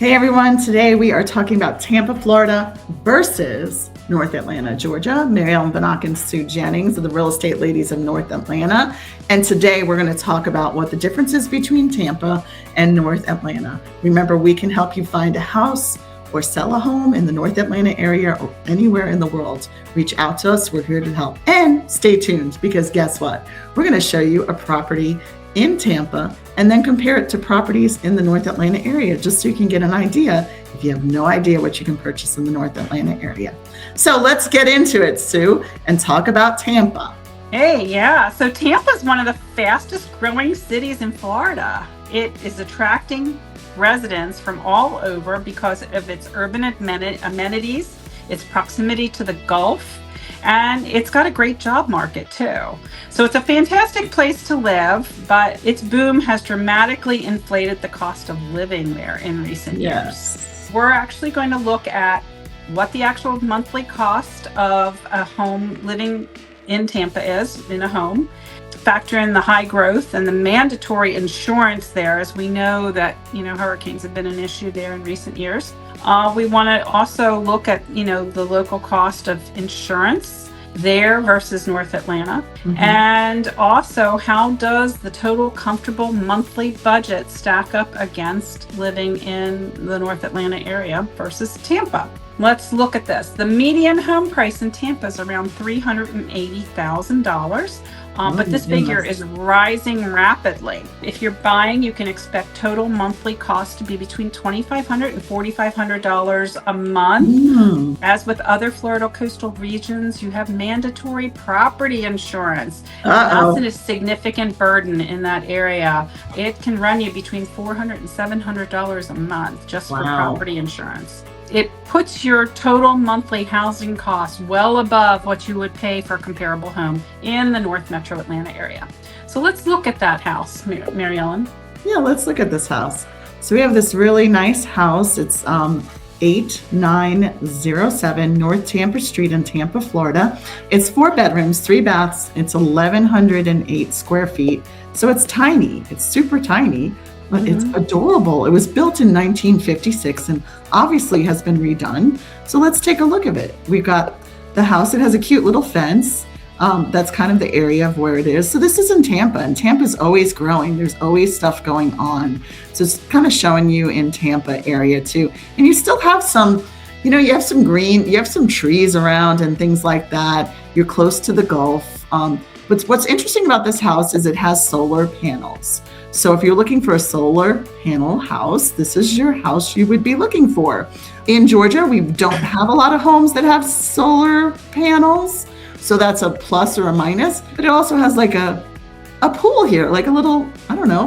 Hey everyone, today we are talking about Tampa, Florida versus North Atlanta, Georgia. Marielle and Vanaken, Sue Jennings are the real estate ladies of North Atlanta. And today we're going to talk about what the difference is between Tampa and North Atlanta. Remember, we can help you find a house or sell a home in the North Atlanta area or anywhere in the world. Reach out to us. We're here to help. And stay tuned because guess what? We're going to show you a property in Tampa and then compare it to properties in the North Atlanta area just so you can get an idea if you have no idea what you can purchase in the North Atlanta area. So let's get into it, Sue, and talk about Tampa. Hey, yeah. So Tampa is one of the fastest growing cities in Florida. It is attracting residents from all over because of its urban amenities, its proximity to the Gulf, and it's got a great job market too. So it's a fantastic place to live, but its boom has dramatically inflated the cost of living there in recent years. We're actually going to look at what the actual monthly cost of a home living in Tampa is, in a home, factor in the high growth and the mandatory insurance there, as we know that, hurricanes have been an issue there in recent years. We want to also look at, the local cost of insurance there versus North Atlanta. Mm-hmm. And also, how does the total comfortable monthly budget stack up against living in the North Atlanta area versus Tampa? Let's look at this. The median home price in Tampa is around $380,000. But this figure is rising rapidly. If you're buying, you can expect total monthly cost to be between $2,500 and $4,500 a month. As with other Florida coastal regions, you have mandatory property insurance. That's a significant burden in that area. It can run you between $400 and $700 a month just for property insurance. It puts your total monthly housing costs well above what you would pay for a comparable home in the North Metro Atlanta area. So let's look at that house, Mary Ellen. Yeah, let's look at this house. So we have this really nice house. It's 8907 North Tampa Street in Tampa, Florida. It's 4 bedrooms, 3 baths. It's 1,108 square feet. So it's tiny. It's super tiny. But it's adorable. It was built in 1956 and obviously has been redone. So let's take a look at it. We've got the house. It has a cute little fence. That's kind of the area of where it is. So this is in Tampa, and Tampa's always growing. There's always stuff going on. So it's kind of showing you in Tampa area too. And you still have some, you have some green, you have some trees around and things like that. You're close to the Gulf. But what's interesting about this house is it has solar panels. So if you're looking for a solar panel house, this is your house you would be looking for. In Georgia, we don't have a lot of homes that have solar panels. So that's a plus or a minus. But it also has like a pool here, like a little,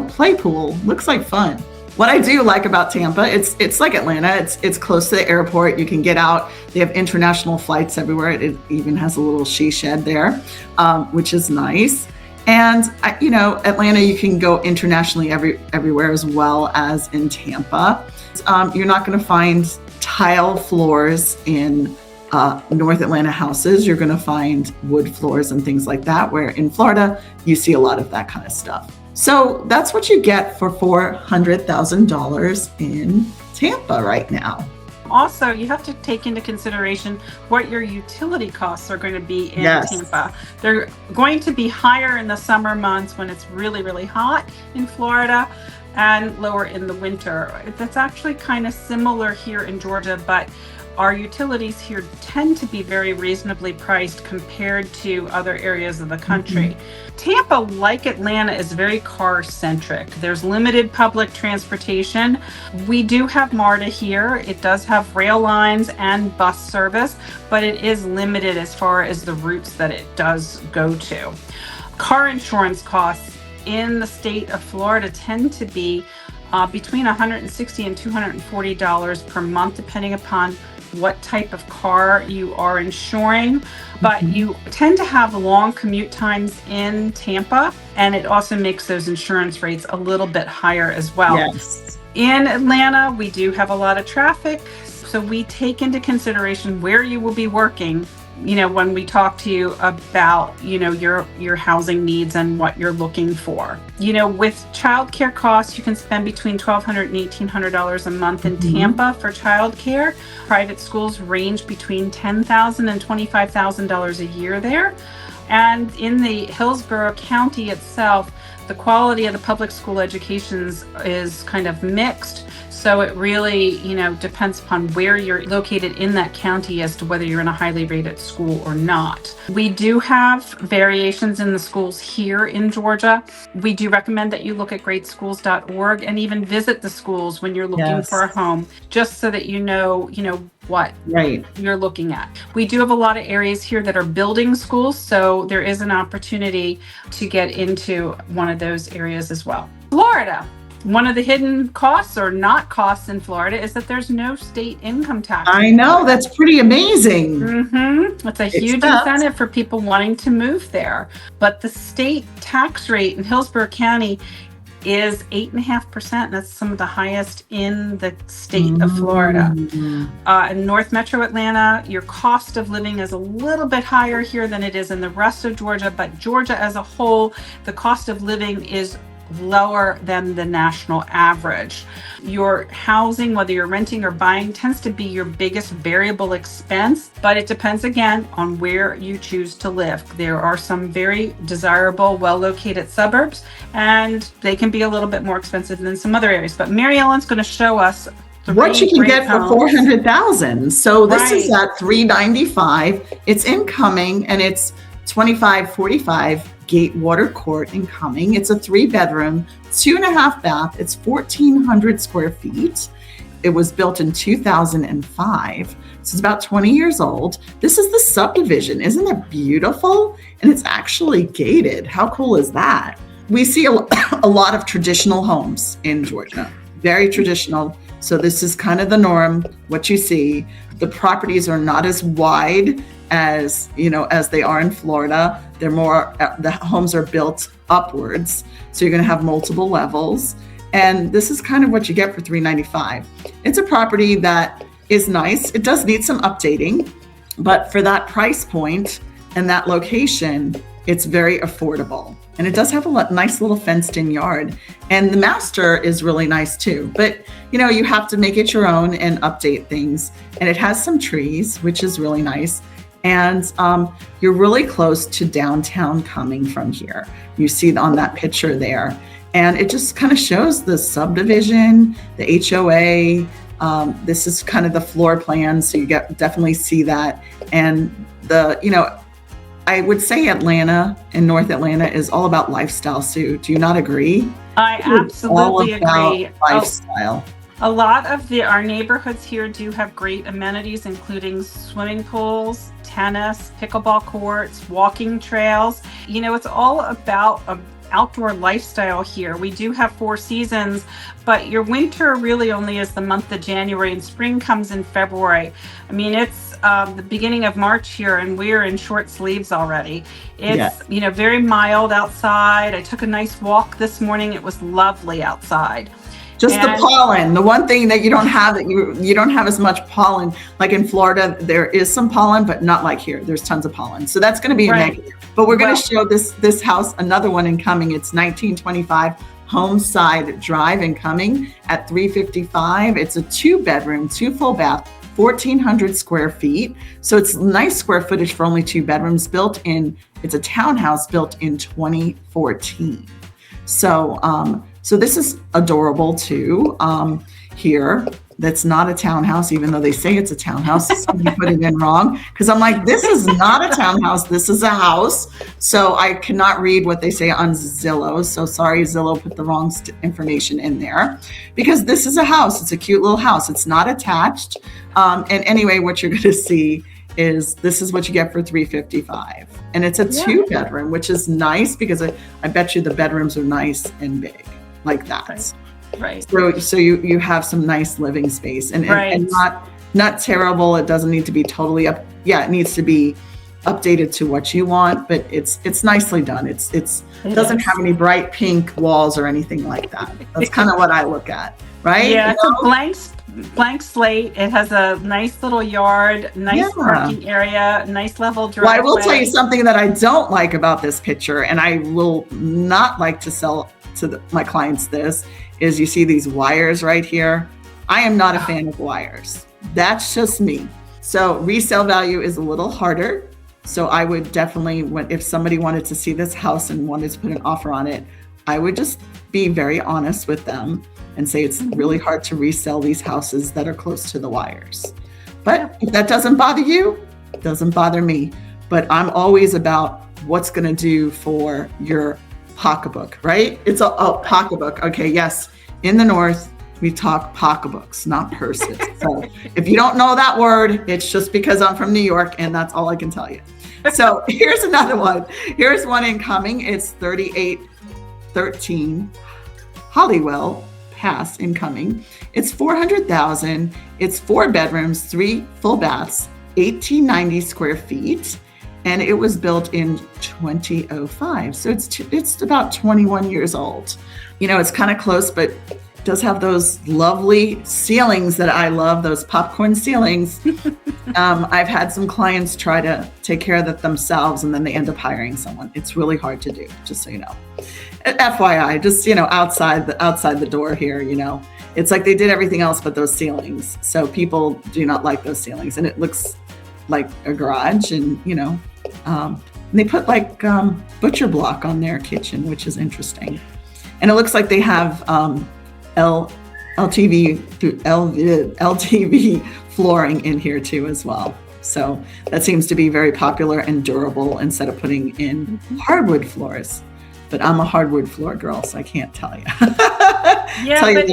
play pool. Looks like fun. What I do like about Tampa, it's like Atlanta. It's close to the airport. You can get out. They have international flights everywhere. It even has a little she shed there, which is nice. And Atlanta, you can go internationally everywhere as well as in Tampa. You're not going to find tile floors in North Atlanta houses. You're going to find wood floors and things like that, where in Florida, you see a lot of that kind of stuff. So that's what you get for $400,000 in Tampa right now. Also, you have to take into consideration what your utility costs are going to be in Tampa. They're going to be higher in the summer months when it's really, really hot in Florida and lower in the winter. That's actually kind of similar here in Georgia, but our utilities here tend to be very reasonably priced compared to other areas of the country. Tampa, like Atlanta, is very car-centric. There's limited public transportation. We do have MARTA here. It does have rail lines and bus service, but it is limited as far as the routes that it does go to. Car insurance costs in the state of Florida tend to be between $160 and $240 per month, depending upon what type of car you are insuring, but you tend to have long commute times in Tampa, and it also makes those insurance rates a little bit higher as well. In Atlanta, we do have a lot of traffic, so we take into consideration where you will be working when we talk to you about, your housing needs and what you're looking for. With childcare costs, you can spend between $1,200 and $1,800 a month in Tampa for childcare. Private schools range between $10,000 and $25,000 a year there. And in the Hillsborough County itself, the quality of the public school educations is kind of mixed. So it really, depends upon where you're located in that county as to whether you're in a highly rated school or not. We do have variations in the schools here in Georgia. We do recommend that you look at greatschools.org and even visit the schools when you're looking for a home, just so that you know what you're looking at. We do have a lot of areas here that are building schools, so there is an opportunity to get into one of those areas as well. Florida. One of the hidden costs or not costs in Florida is that there's no state income tax. I know, that's pretty amazing. It's a huge incentive for people wanting to move there. But the state tax rate in Hillsborough County is 8.5%. That's some of the highest in the state of Florida. In North Metro Atlanta, your cost of living is a little bit higher here than it is in the rest of Georgia, but Georgia as a whole, the cost of living is lower than the national average. Your housing, whether you're renting or buying, tends to be your biggest variable expense, but it depends again on where you choose to live. There are some very desirable, well-located suburbs, and they can be a little bit more expensive than some other areas. But Mary Ellen's going to show us what you can get for $400,000. So this is at $395. It's incoming, and it's 2545 Gatewater Court incoming. It's a 3-bedroom, 2.5 bath. It's 1,400 square feet. It was built in 2005. So it's about 20 years old. This is the subdivision. Isn't it beautiful? And it's actually gated. How cool is that? We see a lot of traditional homes in Georgia, very traditional. So this is kind of the norm, what you see. The properties are not as wide as they are in Florida. They're more, the homes are built upwards. So you're going to have multiple levels. And this is kind of what you get for $395. It's a property that is nice. It does need some updating, but for that price point and that location, it's very affordable. And it does have a nice little fenced in yard. And the master is really nice too. But, you have to make it your own and update things. And it has some trees, which is really nice. And you're really close to downtown coming from here. You see on that picture there. And it just kind of shows the subdivision, the HOA. This is kind of the floor plan. So you definitely see that. And I would say Atlanta and North Atlanta is all about lifestyle, Sue. Do you not agree? I absolutely agree. Lifestyle. A lot of our neighborhoods here do have great amenities, including swimming pools, tennis, pickleball courts, walking trails. It's all about an outdoor lifestyle here. We do have 4 seasons, but your winter really only is the month of January, and spring comes in February. I mean, it's the beginning of March here, and we're in short sleeves already. It's, very mild outside. I took a nice walk this morning. It was lovely outside. Just the pollen. The one thing that you don't have, that you don't have as much pollen. Like in Florida, there is some pollen, but not like here. There's tons of pollen. So that's going to be a negative. But we're going to show this house, another one incoming. It's 1925 Homeside Drive incoming at $355. It's a 2-bedroom, 2 full bath, 1,400 square feet. So it's nice square footage for only 2 bedrooms. It's a townhouse built in 2014. So this is adorable too. Here, that's not a townhouse, even though they say it's a townhouse. Somebody put it in wrong, because I'm like, this is not a townhouse. This is a house. So I cannot read what they say on Zillow. So sorry, Zillow put the wrong information in there, because this is a house. It's a cute little house. It's not attached. And anyway, what you're going to see is this is what you get for $355, and it's a 2-bedroom, which is nice, because I bet you the bedrooms are nice and big like that. Right. So you have some nice living space, and not terrible. It doesn't need to be totally up. Yeah, it needs to be updated to what you want, but it's nicely done. It doesn't have any bright pink walls or anything like that. That's kind of what I look at, right? Yeah, it's a blank slate. It has a nice little yard, nice parking area, nice level driveway. Well, I will tell you something that I don't like about this picture, and I will not like to sell to my clients this, is you see these wires right here. I am not a fan of wires. That's just me. So resale value is a little harder. So I would definitely, if somebody wanted to see this house and wanted to put an offer on it, I would just be very honest with them and say it's really hard to resell these houses that are close to the wires. But if that doesn't bother you, it doesn't bother me. But I'm always about what's going to do for your pocketbook, right? It's a pocketbook. Okay, yes. In the North, we talk pocketbooks, not purses. So if you don't know that word, it's just because I'm from New York and that's all I can tell you. So here's another one. Here's one incoming. It's 3813 Hollywell Pass incoming. It's 400,000. It's 4 bedrooms, 3 full baths, 1890 square feet. And it was built in 2005. So it's about 21 years old. You know, it's kind of close, but does have those lovely ceilings that I love, those popcorn ceilings. I've had some clients try to take care of that themselves and then they end up hiring someone. It's really hard to do, just so you know. FYI, just, you know, outside the door here, you know, it's like they did everything else but those ceilings. So people do not like those ceilings, and it looks like a garage, and, you know, and they put like butcher block on their kitchen, which is interesting. And it looks like they have LTV flooring in here too as well. So that seems to be very popular and durable instead of putting in hardwood floors. But I'm a hardwood floor girl, so I can't tell you. Yeah, but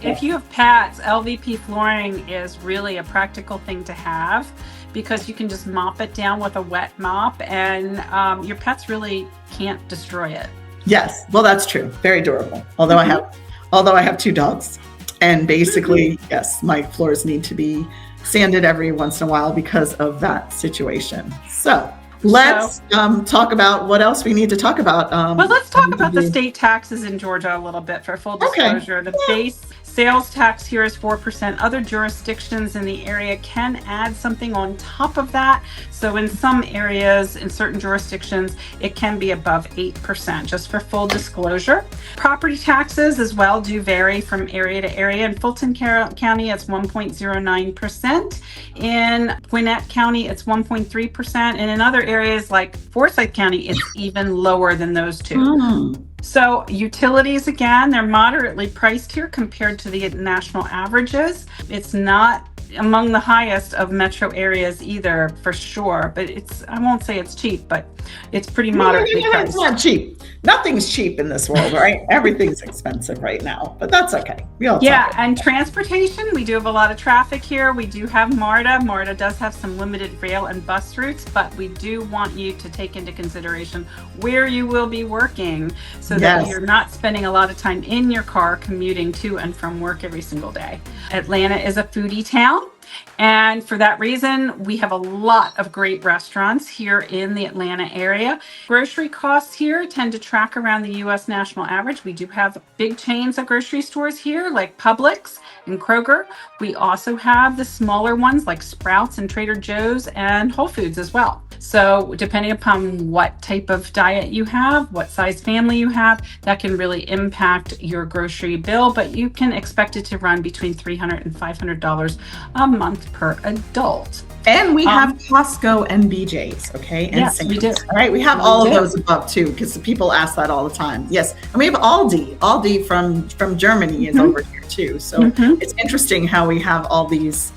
if you have pets, LVP flooring is really a practical thing to have, because you can just mop it down with a wet mop, and your pets really can't destroy it. Yes, well, that's true. Very durable. Although I have 2 dogs, and basically, yes, my floors need to be sanded every once in a while because of that situation. So let's talk about what else we need to talk about. Well, let's talk about the state taxes in Georgia a little bit for full disclosure. Okay. The base sales tax here is 4%. Other jurisdictions in the area can add something on top of that. So in some areas, in certain jurisdictions, it can be above 8%, just for full disclosure. Property taxes as well do vary from area to area. In Fulton County, it's 1.09%. In Gwinnett County, it's 1.3%. And in other areas like Forsyth County, it's even lower than those two. So utilities, again, they're moderately priced here compared to the national averages. It's not among the highest of metro areas either, for sure. But I won't say it's cheap, but it's pretty moderately priced. It's not cheap. Nothing's cheap in this world, right? Everything's expensive right now, but that's okay. And transportation, we do have a lot of traffic here. We do have MARTA. MARTA does have some limited rail and bus routes, but we do want you to take into consideration where you will be working, so that you're not spending a lot of time in your car commuting to and from work every single day. Atlanta is a foodie town. And for that reason, we have a lot of great restaurants here in the Atlanta area. Grocery costs here tend to track around the U.S. national average. We do have big chains of grocery stores here like Publix and Kroger. We also have the smaller ones like Sprouts and Trader Joe's and Whole Foods as well. So depending upon what type of diet you have, what size family you have, that can really impact your grocery bill, but you can expect it to run between $300 and $500 a month per adult. And we have Costco and BJ's, okay? And yes, we do. All right, we have all of those above too, because people ask that all the time. Yes, and we have Aldi. Aldi from Germany is over here too. So it's interesting how we have all these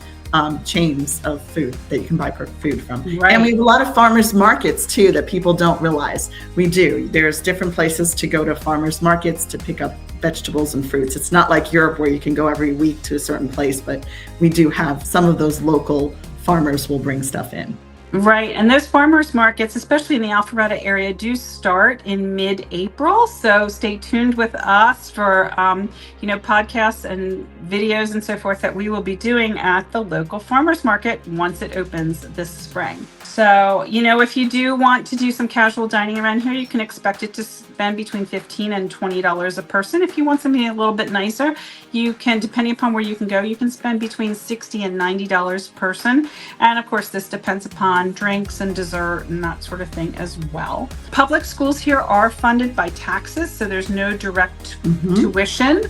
chains of food that you can buy food from. Right. And we have a lot of farmers markets too that people don't realize. We do. There's different places to go to farmers markets to pick up vegetables and fruits. It's not like Europe where you can go every week to a certain place, but we do have some of those local farmers will bring stuff in. Right. And those farmers markets, especially in the Alpharetta area, do start in mid-April. So stay tuned with us for, podcasts and videos and so forth that we will be doing at the local farmers market once it opens this spring. So, if you do want to do some casual dining around here, you can expect it to spend between $15 and $20 a person. If you want something a little bit nicer, you can, depending upon where you can go, you can spend between $60 and $90 a person. And of course, this depends upon drinks and dessert and that sort of thing as well. Public schools here are funded by taxes, so there's no direct tuition.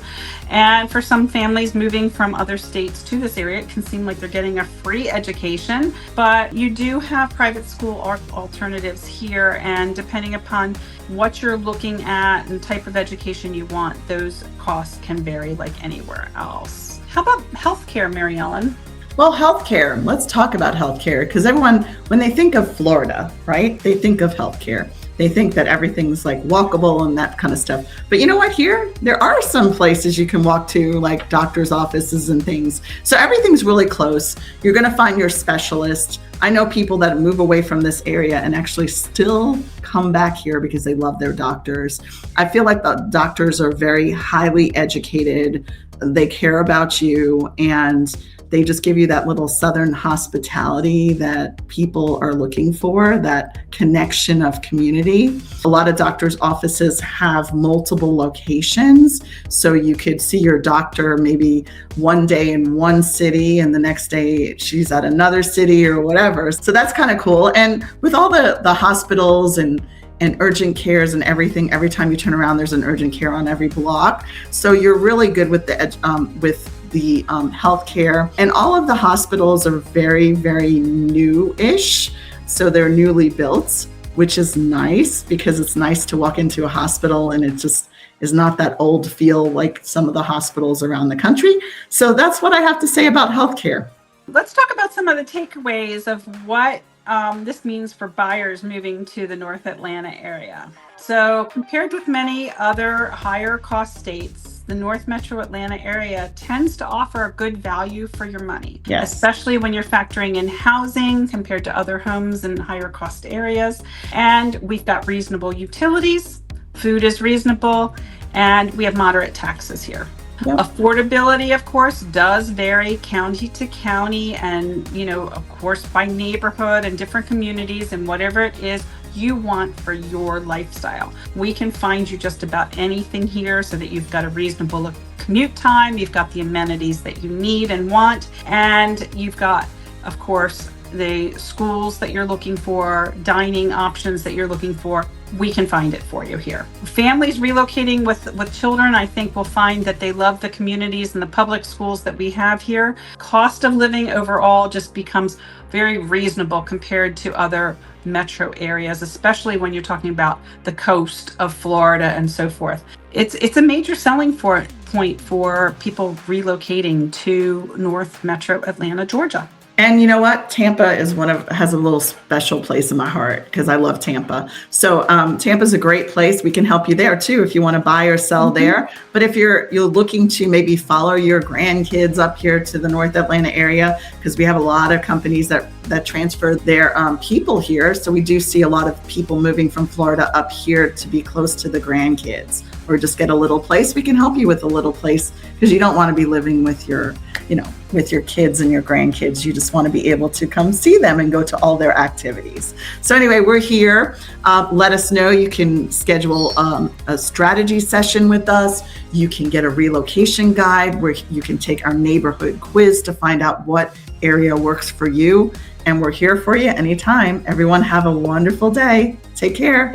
And for some families moving from other states to this area, it can seem like they're getting a free education, but you do have private school alternatives here, and depending upon what you're looking at and type of education you want, those costs can vary like anywhere else. How about healthcare, Mary Ellen? Well, healthcare, let's talk about healthcare, because everyone, when they think of Florida, right, they think of healthcare. They think that everything's like walkable and that kind of stuff. But you know what? Here, there are some places you can walk to, like doctor's offices and things. So everything's really close. You're going to find your specialist. I know people that move away from this area and actually still come back here because they love their doctors. I feel like the doctors are very highly educated. They care about you, and they just give you that little Southern hospitality that people are looking for, that connection of community. A lot of doctors' offices have multiple locations, so you could see your doctor maybe one day in one city and the next day she's at another city or whatever. So that's kind of cool. And with all the hospitals and urgent cares and everything, every time you turn around, there's an urgent care on every block. So you're really good with the healthcare, and all of the hospitals are very, very new-ish. So they're newly built, which is nice because it's nice to walk into a hospital and it just is not that old feel like some of the hospitals around the country. So that's what I have to say about healthcare. Let's talk about some of the takeaways of what this means for buyers moving to the North Atlanta area. So compared with many other higher cost states, the North Metro Atlanta area tends to offer a good value for your money, yes, especially when you're factoring in housing compared to other homes in higher cost areas. And we've got reasonable utilities, food is reasonable, and we have moderate taxes here. Yep. Affordability, of course, does vary county to county and, of course, by neighborhood and different communities and whatever it is you want for your lifestyle. We can find you just about anything here so that you've got a reasonable commute time, you've got the amenities that you need and want, and you've got, of course, the schools that you're looking for, dining options that you're looking for. We can find it for you here. Families relocating with children, I think, will find that they love the communities and the public schools that we have here. Cost of living overall just becomes very reasonable compared to other metro areas, especially when you're talking about the coast of Florida and so forth. It's a major selling point for people relocating to North Metro Atlanta, Georgia. And you know what? Tampa has a little special place in my heart because I love Tampa. So Tampa's a great place. We can help you there too if you want to buy or sell there. But if you're looking to maybe follow your grandkids up here to the North Atlanta area, because we have a lot of companies that transfer their people here. So we do see a lot of people moving from Florida up here to be close to the grandkids, or just get a little place. We can help you with a little place because you don't want to be living with your kids and your grandkids. You just want to be able to come see them and go to all their activities. So anyway, we're here. Let us know. You can schedule a strategy session with us. You can get a relocation guide where you can take our neighborhood quiz to find out what area works for you. And we're here for you anytime. Everyone have a wonderful day. Take care.